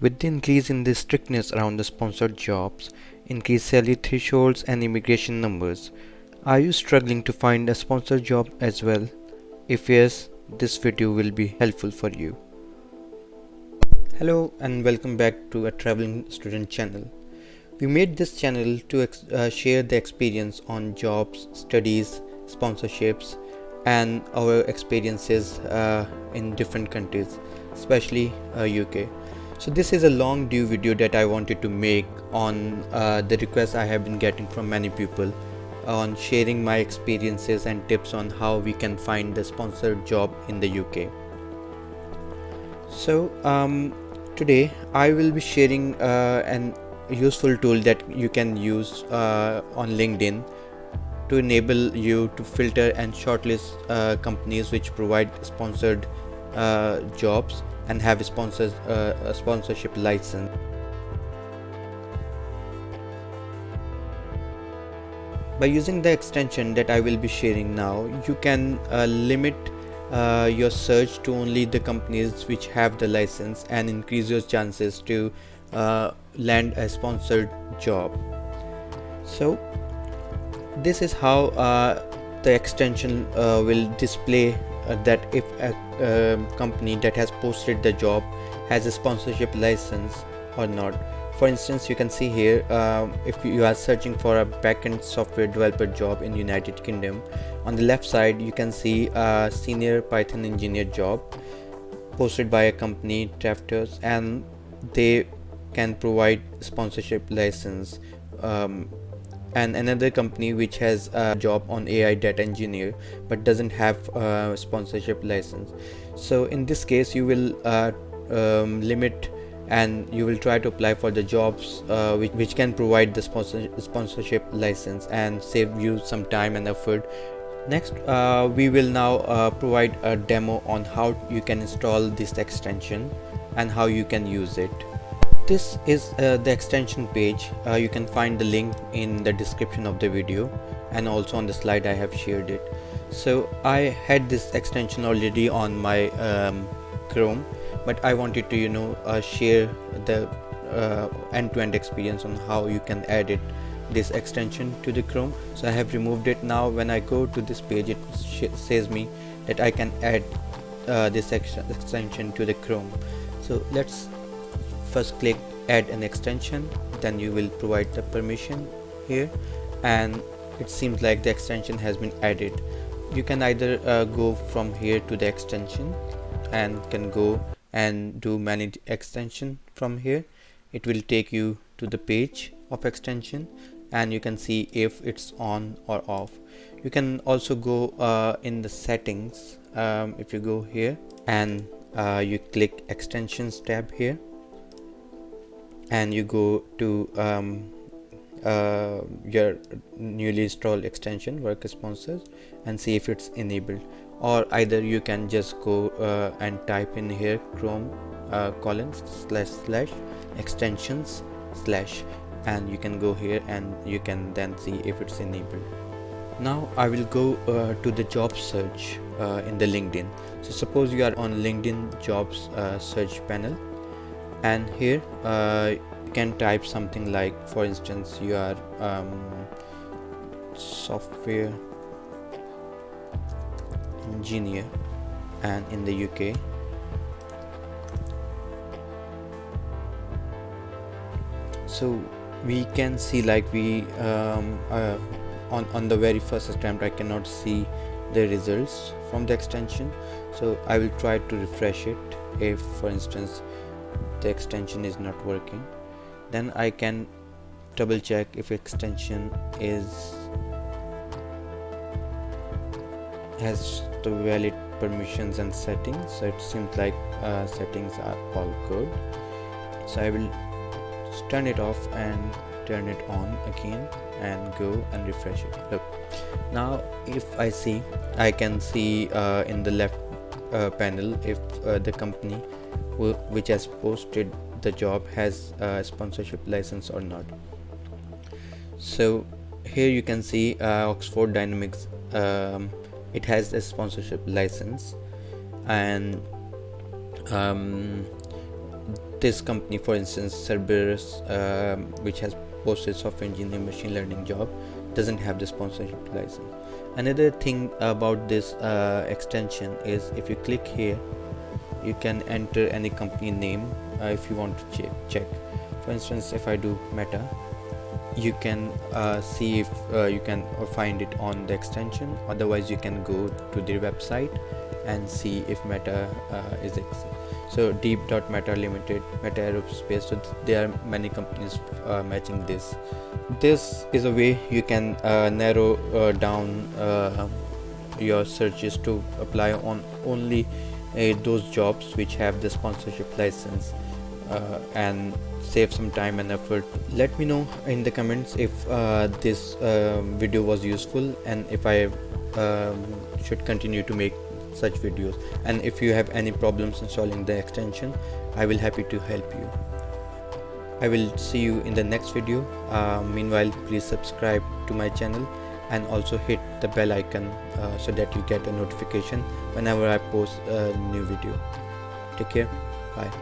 With the increase in the strictness around the sponsored jobs, increased salary thresholds, and immigration numbers, are you struggling to find a sponsored job as well? If yes, this video will be helpful for you. Hello and welcome back to a traveling student channel. We made this channel to share the experience on jobs, studies, sponsorships, and our experiences in different countries, especially UK. So this is a long due video that I wanted to make on the requests I have been getting from many people on sharing my experiences and tips on how we can find the sponsored job in the UK. So today I will be sharing an useful tool that you can use on LinkedIn to enable you to filter and shortlist companies which provide sponsored jobs and have a sponsorship license. By using the extension that I will be sharing now, you can limit your search to only the companies which have the license and increase your chances to land a sponsored job. So this is how the extension will display that if a company that has posted the job has a sponsorship license or not. For instance, you can see here if you are searching for a backend software developer job in United Kingdom, on the left side you can see a senior Python engineer job posted by a company Trafters, and they can provide sponsorship license. And another company which has a job on AI data engineer but doesn't have a sponsorship license. So in this case you will limit and you will try to apply for the jobs which can provide the sponsorship license and save you some time and effort. Next, we will now provide a demo on how you can install this extension and how you can use it. This is the extension page. You can find the link in the description of the video and also on the slide I have shared it. So I had this extension already on my Chrome, but I wanted to share the end-to-end experience on how you can add this extension to the Chrome. So I have removed it. Now when I go to this page, it says me that I can add this extension to the Chrome. So let's first click add an extension, then you will provide the permission here, and it seems like the extension has been added. You can either go from here to the extension and can go and do manage extension from here. It will take you to the page of extension and you can see if it's on or off. You can also go in the settings. If you go here and you click extensions tab here, and you go to your newly installed extension work sponsors and see if it's enabled, or either you can just go and type in here chrome / extensions / and you can go here and you can then see if it's enabled. Now I will go to the job search in the LinkedIn. So suppose you are on LinkedIn jobs search panel, and here you can type something like, for instance, you are software engineer and in the UK. So we can see like we on the very first attempt I cannot see the results from the extension, so I will try to refresh it. If for instance the extension is not working, then I can double check if extension has the valid permissions and settings. So it seems like settings are all good, so I will turn it off and turn it on again and go and refresh it. Look, now if I see, I can see in the left panel if the company which has posted the job has a sponsorship license or not. So here you can see Oxford Dynamics, it has a sponsorship license, and this company, for instance Cerberus, which has posted software engineer machine learning job, doesn't have the sponsorship license. Another thing about this extension is if you click here, you can enter any company name if you want to check. For instance, if I do Meta, you can see if you can find it on the extension. Otherwise, you can go to their website and see if Meta is so deep.meta limited, Meta aerospace. So there are many companies matching this. This is a way you can narrow down your searches to apply on only those jobs which have the sponsorship license, and save some time and effort. Let me know in the comments if this video was useful, and if I should continue to make such videos, and if you have any problems installing the extension, I will happy to help you. I will see you in the next video. Meanwhile, please subscribe to my channel and also hit the bell icon so that you get a notification whenever I post a new video. Take care. Bye.